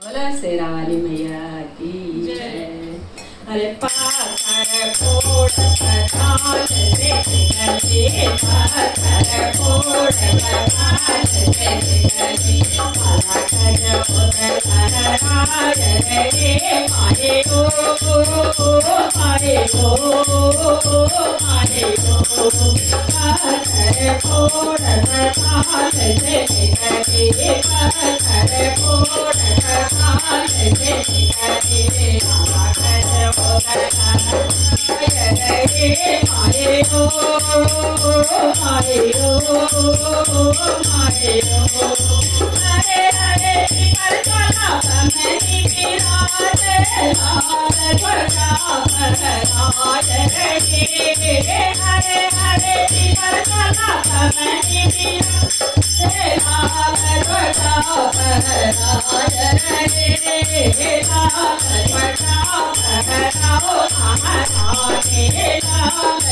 बोलो शेरा वाली मैया की जय। अरे पाथर फोड़ पताल देख गली, पाथर फोड़ पताल देख गली, माला कर उधर लहराय रे माए ओ माए ओ माए ओ। पाथर फोड़ पताल देख गली, पाथर फोड़ पताल देख गली, माला कर मारे हो मारे हो मारे हो। हरे हरे पर चला बमनी विराज लाल ध्वजा फहराय रे। हरे हरे पर चला बमनी विराज लाल ध्वजा फहराय रे। लाल ध्वजा फहराओ महाराजे, लाल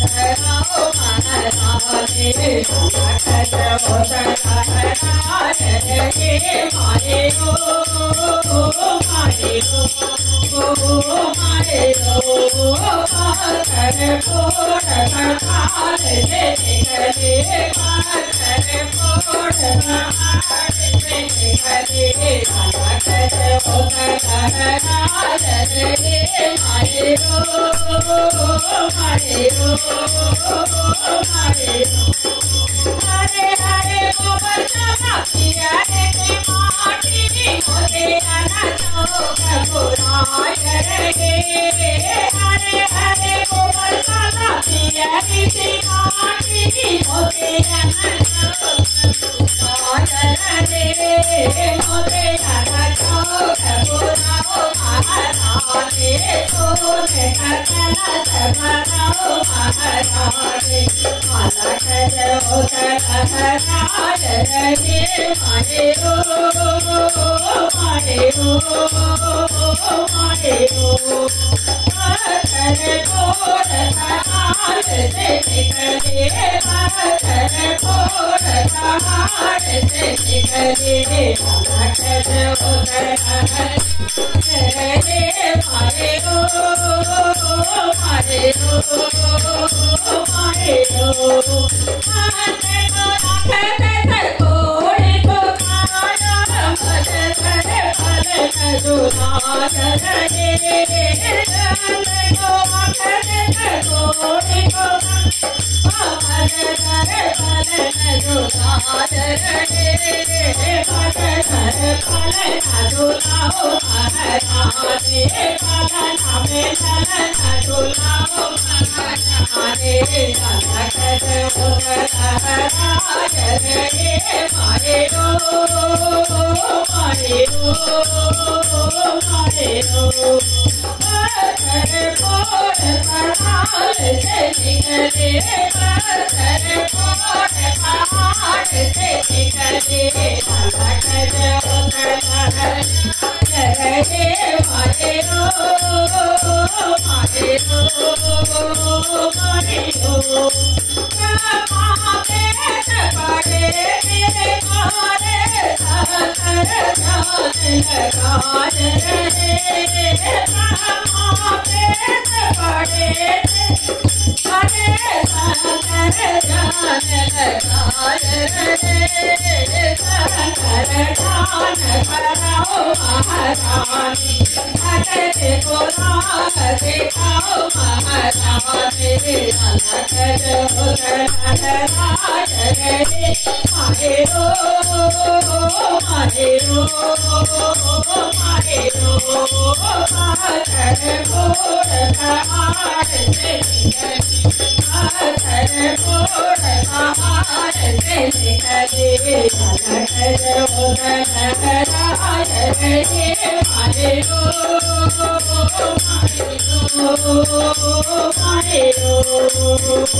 फहराओ महाराजे, खजो लहराय रे मारे हो मारे हो मारे हो। पाथर फोड़ पताल देख गली, पाथर फोड़ पताल देख गली, माला खजो लहराय रे मारे हो मारे हो मारे हो। हरे हरे गोबर चला पिया रे माटी मोते अना चौक पुराय रे। हरे हरे गोबर चला पिया रे माटी मोते अना चौक पुराय रे। मोते अना चौक पुराओ महाराजे, सोने का कलश भराओ महाराजे, माला खजो लहराय रे मारे हो मारे हो मारे हो। पाथर फोड़ पताल देख गली, पाथर फोड़ पताल देख गली, माला खजो लहराय रे मारे हो मारे हो मारे हो। हाथे को रखते सर कोड़े को खाना, मद धर फल झुलाय रे। हाथे को रखते सर कोड़े को मद धर फल झुलाय रे। मद धर फल झुलाओ महाराजे, पालन में चलन झुलाओ महाराजे, लाला खजो लहराय रे मारे हो मारे हो मारे हो। पाथर फोड़ पताल देख गली, पाथर फोड़ पताल देख गली, लाला खजो लहराय रे मारे हो मारे हो मारे हो। महापेट पड़े मेरे मारे, साकर जान लगाय रे। महापेट पड़े साकर जान लगाय रे। साकर जान भराओ महारानी, भगत को राह दिखाओ महारानी, लाला खजो लहराय रे मारे हो मारे हो मारे हो। पाथर फोड़ पताल देख गली, पाथर फोड़ पताल देख गली, लाला खजो लहराय रे मारे हो मारे हो मारे हो।